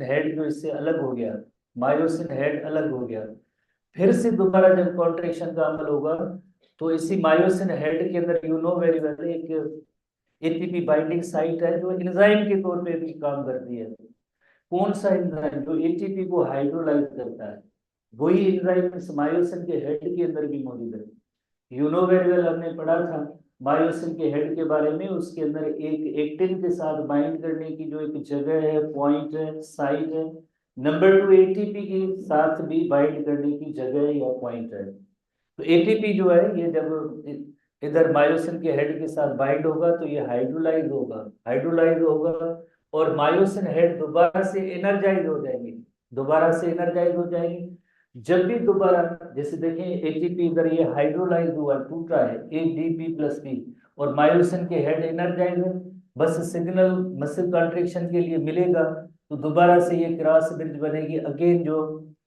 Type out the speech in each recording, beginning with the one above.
Head जो इससे अलग हो गया, मायोसिन हेड अलग हो गया, फिर से दोबारा जब कॉन्ट्रेक्शन का अमल होगा तो इसी मायोसिन हेड के अंदर यू नो वेरी वेल एक एटीपी बाइंडिंग साइट है जो एंजाइम के तौर पे भी काम करती है। कौन सा एंजाइम? जो एटीपी को हाइड्रोलाइज करता है, वही एंजाइम इस मायोसिन के हेड के अंदर भी मौजूद है। यू नो वेरी वेल हमने पढ़ा था मायोसिन के हेड के बारे में, उसके अंदर एक एक्टिन के साथ बाइंड करने की जो एक जगह है, पॉइंट है, साइट है। नंबर 2 एटीपी के साथ भी बाइंड करने की जगह या पॉइंट है। तो एटीपी जो है ये जब इधर मायोसिन के हेड के साथ बाइंड होगा तो ये हाइड्रोलाइज होगा, हाइड्रोलाइज होगा और मायोसिन हेड दोबारा से एनर्जाइज हो जाएंगे, दोबारा से एनर्जाइज हो जाएंगे। जब भी दोबारा, जैसे देखें एटीपी इधर ये हाइड्रोलाइज हुआ, टूटा है, एडीपी प्लस बी, और मायोसिन के हेड एनर्जाइज है, बस सिग्नल मसल कॉन्ट्रेक्शन के लिए मिलेगा तो दोबारा से ये क्रॉस ब्रिज बनेगी अगेन, जो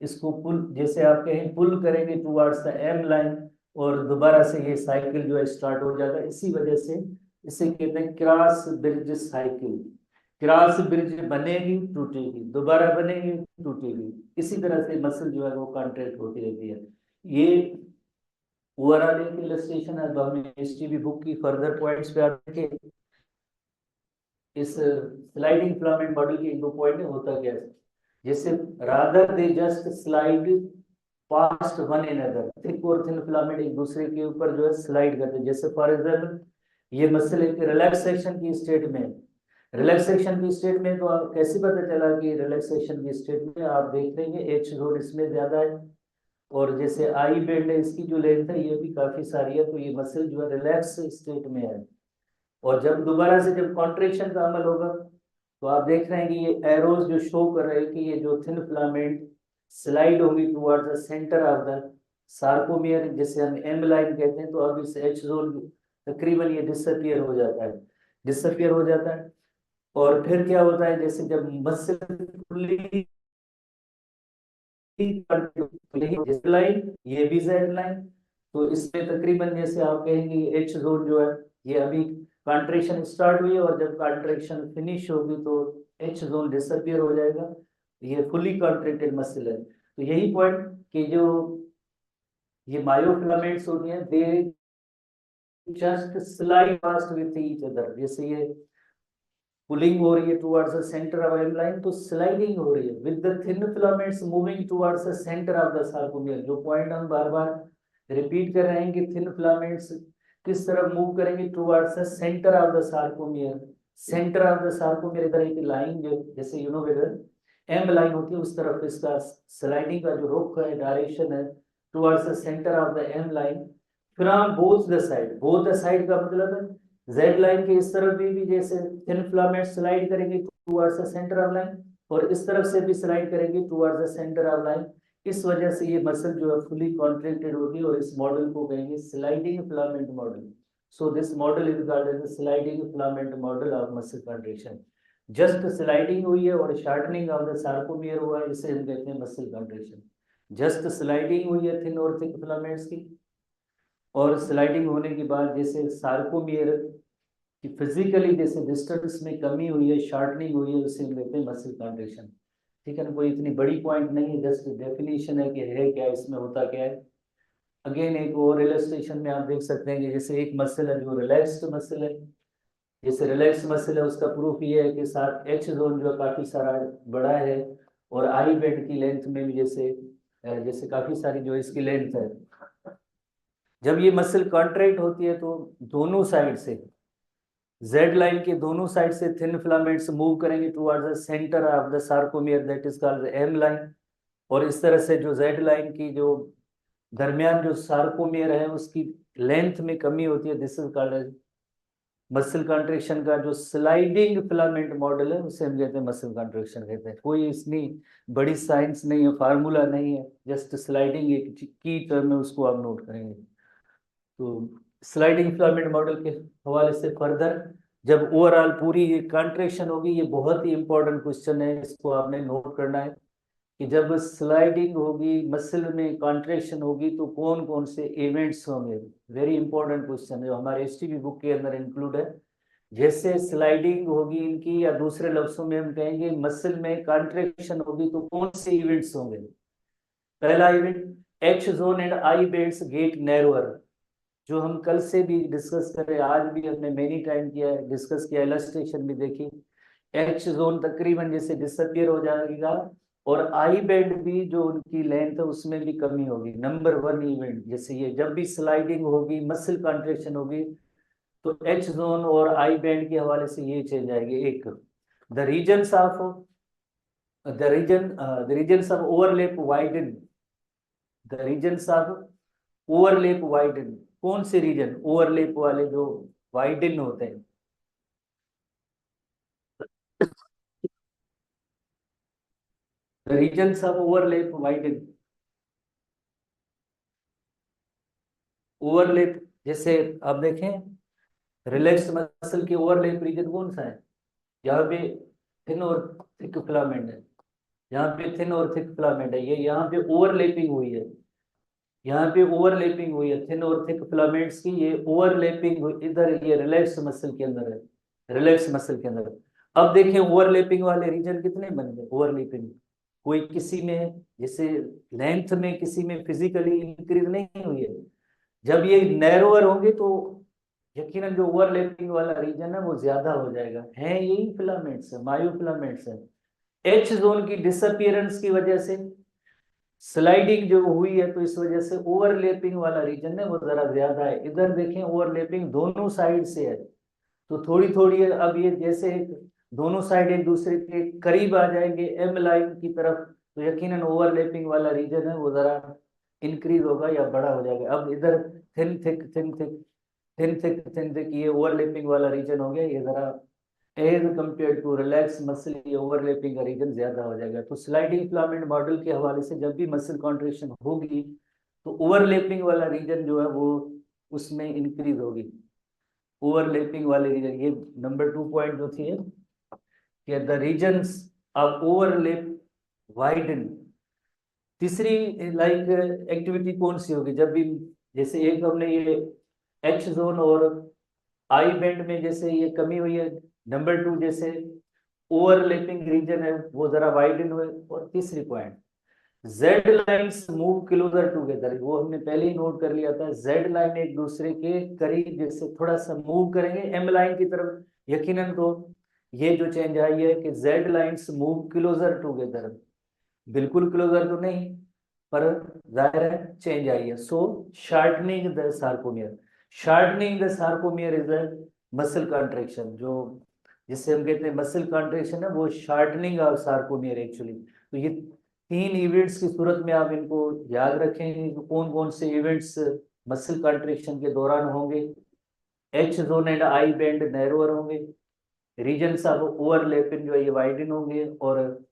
इसको पुल, जैसे आप कहें पुल करेंगे टुवर्ड्स द एम लाइन, और दोबारा से ये साइकिल जो है स्टार्ट हो जाएगा। इसी वजह से इसे कहते हैं cross bridge cycle. Cross bridge बनेगी टूटेगी, दोबारा बनेगी टूटेगी, इसी तरह से मसल जो है वो कॉन्ट्रैक्ट होती रहती है। ये ओवरऑल एक इलस्ट्रेशन है। अब हम हिस्ट्री बुक की फर्दर पॉइंट्स पे आते हैं। इस स्लाइडिंग फिलामेंट मॉडल के एक दो पॉइंट में होता क्या है, जैसे rather they just slide past one another, thick और थिन फिलामेंट एक दूसरे के ऊपर जो है स्लाइड करते हैं। जैसे फॉर एग्जाम्पल ये मसल एक रिलैक्सेशन की स्टेट में, रिलैक्सेशन की स्टेट में तो आप कैसे पता चला कि रिलैक्सेशन की स्टेट में? आप देख रहे हैं एच जोन इसमें ज्यादा है, और जैसे आई बेंड है इसकी जो लेंथ है ये भी काफी सारी है, तो ये मसल जो है रिलैक्स स्टेट में है। और जब दोबारा से जब कॉन्ट्रेक्शन का अमल होगा तो आप देख रहे हैं कि ये एरोज जो शो कर रहे हैं कि ये जो थिन फिलामेंट स्लाइड होगी towards the centre of the sarcomere, जिसे हम एम लाइन कहते हैं। तो अब इस एच जोन तकरीबन ये डिसअपियर हो जाता है, डिसअपियर हो जाता है। और फिर क्या होता है, जैसे जब मसल फुल्ली लाइन, ये भी जेड लाइन, तो इसमें तकरीबन जैसे आप कहेंगे एच जोन जो है ये अभी कॉन्ट्रेक्शन स्टार्ट हुई है, और जब कॉन्ट्रेक्शन फिनिश होगी तो एच जोन डिसअपियर हो जाएगा, ये फुली कॉन्ट्रैक्टेड मसल है। तो यही पॉइंट कि जो ये मायोफिलामेंट्स होती हैं they just slide past with each other, जैसे ये पुलिंग हो रही है towards the centre of M line तो स्लाइडिंग हो रही है with the thin filaments moving towards the centre of the sarcomere. जो पॉइंट हम बार बार रिपीट कर रहे हैं कि थिन फिलामेंट्स किस तरफ मूव करेंगे? Towards the centre of the sarcomere. Centre of the sarcomere इधर एक लाइन जो जैसे यू नो इधर एम लाइन होती है उस तरफ इसका स्लाइडिंग का जो रुख है, डायरेक्शन है towards the centre of the M line from both the side. Both the side का मतलब है जेड लाइन के इस तरफ भी जैसे थिन फिलामेंट स्लाइड करेंगे towards the centre of line, और इस तरफ से भी स्लाइड करेंगे towards the centre of line. इस वजह से ये मसल जो है फुली कॉन्ट्रैक्टेड होगी, और इस मॉडल को कहेंगे sliding filament model. So this model is called as sliding filament model of muscle contraction. Just sliding हुई है और शार्टनिंग ऑफ द सार्कोमियर हुआ है, इसे हम कहते हैं मसल कॉन्ट्रैक्शन। जस्ट स्लाइडिंग हुई है थिन और थिक फिलामेंट्स की, और स्लाइडिंग होने के बाद जैसे सार्कोमियर कि फिजिकली जैसे डिस्टेंस में कमी हुई है, शॉर्टनिंग हुई है, उसे हम कहते हैं मसल कॉन्ट्रैक्शन। ठीक है ना, कोई इतनी बड़ी पॉइंट नहीं है, जस्ट डेफिनेशन है कि है क्या, इसमें होता क्या है। अगेन एक और इलस्ट्रेशन में आप देख सकते हैं कि जैसे एक मसल है जो रिलैक्स्ड मसल है, जैसे रिलैक्स मसल है उसका प्रूफ ये है कि साथ एच जोन जो काफी सारा बड़ा है, और आई बेंड की लेंथ में भी जैसे जैसे काफी सारी जो इसकी लेंथ है। जब ये मसल कॉन्ट्रैक्ट होती है तो दोनों साइड से, जेड लाइन के दोनों साइड से थिन फिलामेंट्स मूव करेंगे towards the centre of the sarcomere, that is called M line. और इस तरह से जो जेड लाइन की जो दरमियान जो सार्कोमियर है उसकी लेंथ में कमी होती है, this is called muscle contraction का जो स्लाइडिंग फिलामेंट मॉडल है उसे हम कहते हैं मसल कॉन्ट्रेक्शन कहते हैं। कोई इसमें बड़ी साइंस नहीं है, फार्मूला नहीं है, जस्ट स्लाइडिंग एक की टर्म है, उसको आप नोट करेंगे। तो स्लाइडिंग फिलामेंट मॉडल के हवाले से फर्दर जब ओवरऑल पूरी ये कॉन्ट्रेक्शन होगी, ये बहुत ही इंपॉर्टेंट क्वेश्चन है, इसको आपने नोट करना है कि जब स्लाइडिंग होगी मसल में कॉन्ट्रेक्शन होगी तो कौन कौन से इवेंट्स होंगे। वेरी इंपॉर्टेंट क्वेश्चन है जो हमारे एसटीबी बुक के अंदर इंक्लूड है जैसे स्लाइडिंग होगी इनकी, या दूसरे लफ्जों में हम कहेंगे मसल में कॉन्ट्रेक्शन होगी, तो कौन से इवेंट्स होंगे? पहला event H zone and I bands get narrower, जो हम कल से भी डिस्कस कर रहे हैं, आज भी हमने मेनी टाइम किया है, डिस्कस किया, इलस्ट्रेशन भी देखी। एच जोन तकरीबन जैसे डिसअपियर हो जाएगा, और आई बैंड भी जो उनकी लेंथ है उसमें भी कमी होगी। नंबर वन इवेंट जैसे ये, जब भी स्लाइडिंग होगी, मसल कॉन्ट्रेक्शन होगी, तो एच जोन और आई बैंड के हवाले से ये चेंज आएगी। एक, the regions of the regions of overlap widen, the regions of overlap widen, कौन से रीजन ओवरलैप वाले जो वाइडन होते हैं? the regions of overlap widen, overlap जैसे आप देखें, रिलैक्स मसल के ओवरलैप रीजन कौन सा है? यहाँ पे थिन और थिक फिलामेंट है, यहाँ पे थिन और थिक फिलामेंट है, ये यहाँ पे ओवरलैपिंग हुई है, यहाँ पे ओवरलैपिंग हुई है थिन और थिक फिलामेंट्स की, ये ओवरलैपिंग इधर, ये रिलैक्स मसल के अंदर है, रिलैक्स मसल के अंदर। अब देखें ओवरलैपिंग वाले रीजन कितने बन गए ओवरलैपिंग, कोई किसी में जैसे लेंथ में किसी में फिजिकली इंक्रीज नहीं हुई है। जब ये नैरोअर होंगे तो यकीनन जो ओवरलैपिंग वाला रीजन है वो ज्यादा हो जाएगा, है यही फिलामेंट्स है, मायो फिलामेंट्स है। एच जोन की डिसअपियरेंस की वजह से स्लाइडिंग जो हुई है, तो इस वजह से ओवरलैपिंग वाला रीजन है वो जरा ज्यादा है। इधर देखें ओवरलैपिंग दोनों साइड से है, तो थोड़ी थोड़ी अब ये जैसे दोनों साइड एक दूसरे के करीब आ जाएंगे एम लाइन की तरफ, तो यकीनन ओवरलैपिंग वाला रीजन है वो जरा इंक्रीज होगा या बड़ा हो जाएगा। अब इधर thin thick thin thick thin thick thin thick, ये ओवरलैपिंग वाला रीजन हो गया, ये जरा as compare to relax muscle, ये ओवरलैपिंग का रीजन ज्यादा हो जाएगा। तो स्लाइडिंग फिलामेंट मॉडल के हवाले से जब भी मसल कॉन्ट्रेक्शन होगी, तो ओवरलैपिंग वाला रीजन जो है वो उसमें इंक्रीज होगी, ओवरलैपिंग वाले रीजन। ये नंबर 2 पॉइंट जो थी कि the regions of overlap widen. तीसरी लाइक एक्टिविटी कौन सी होगी, जब भी जैसे एक हमने ये एच जोन और आई बैंड में जैसे ये कमी हुई है, नंबर 2 जैसे ओवरलैपिंग रीजन है वो जरा वाइडन हुए। और तीसरी point, Z lines move closer together, वो हमने पहले ही नोट कर लिया था, जेड लाइन एक दूसरे के करीब जैसे थोड़ा सा मूव करेंगे एम लाइन की तरफ, यकीनन तो ये जो चेंज आई है कि Z lines move closer together, बिल्कुल क्लोजर तो नहीं पर जाहिर है चेंज आई है। So shortening the sarcomere, shortening the sarcomere is a muscle contraction, जो जिससे हम कहते हैं मसल कॉन्ट्रेक्शन है वो शार्टनिंग ऑफ सार्कोमियर एक्चुअली। तो ये 3 इवेंट्स की सूरत में आप इनको याद रखें, तो कौन कौन से इवेंट्स मसल कॉन्ट्रेक्शन के दौरान होंगे? H zone and I band narrower होंगे, रीजन्स ऑफ ओवरलैपिंग जो है ये वाइडन होंगे, और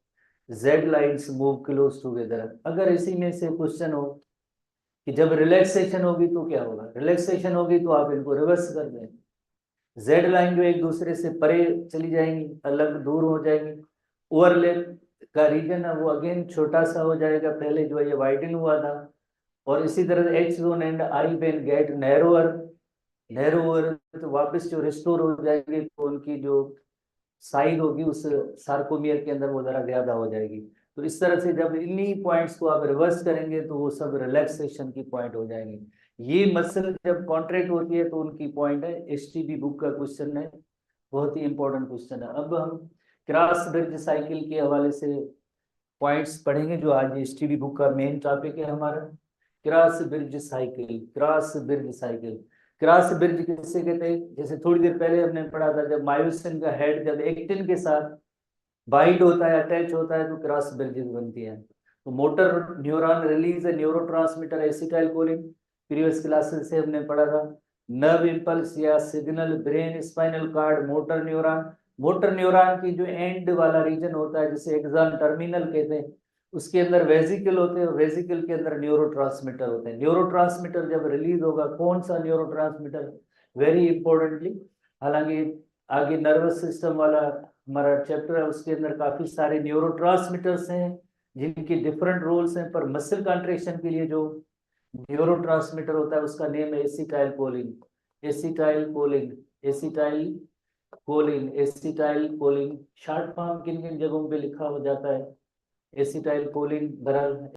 Z lines move close together. अगर इसी में से क्वेश्चन हो कि जब रिलैक्सेशन होगी तो क्या होगा, रिलैक्सेशन होगी तो आप इनको रिवर्स कर दें, जेड लाइन जो एक दूसरे से परे चली जाएंगी, अलग दूर हो जाएंगी, ओवरलैप का रीजन है वो अगेन छोटा सा हो जाएगा, पहले जो है ये वाइडन हुआ था। और इसी तरह H zone and I band get narrower, narrower तो वापस जो रिस्टोर हो जाएगी, तो उनकी जो साइज होगी उस सार्कोमियर के अंदर वो जरा ज्यादा हो जाएगी। तो इस तरह से जब इन्हीं पॉइंट्स को आप रिवर्स करेंगे तो वो सब रिलैक्सेशन की पॉइंट हो जाएंगे। ये मसल जब कॉन्ट्रैक्ट होती है तो उनकी पॉइंट है, एसटीबी बुक का क्वेश्चन है, बहुत ही इंपॉर्टेंट क्वेश्चन है। अब हम क्रॉस ब्रिज साइकिल के हवाले से पॉइंट्स पढ़ेंगे, जो आज एसटीबी बुक का मेन टॉपिक है हमारा, cross bridge cycle. Cross bridge cycle, cross bridge किससे कहते हैं? जैसे थोड़ी देर पहले हमने पढ़ा था, जब मायोसिन का हेड जब एक्टिन के साथ बाइंड होता है, अटैच होता है, तो क्रॉस ब्रिजेस बनती है। तो मोटर न्यूरॉन रिलीज है न्यूरोट्रांसमीटर एसिटाइलकोलिन, प्रीवियस क्लासेस से हमने पढ़ा था। नर्व इंपल्स या signal brain spinal cord motor neuron, motor neuron की जो एंड वाला रीजन होता है जिसे एक्सॉन टर्मिनल कहते हैं, उसके अंदर वेजिकल होते हैं, वेजिकल के अंदर न्यूरोट्रांसमीटर होते हैं। न्यूरोट्रांसमीटर जब रिलीज होगा, कौन सा न्यूरोट्रांसमीटर, वेरी इंपॉर्टेंटली, हालांकि आगे नर्वस सिस्टम वाला हमारा चैप्टर है उसके अंदर काफी सारे न्यूरोट्रांसमीटर्स हैं जिनकी डिफरेंट रोल्स हैं, पर मसल कॉन्ट्रेक्शन के लिए जो न्यूरोट्रांसमीटर होता है उसका नेम है acetyl choline, acetyl choline, acetyl choline, acetyl choline short form किन किन जगहों पे लिखा हो जाता है? एसिटाइल कोलिन बहरहाल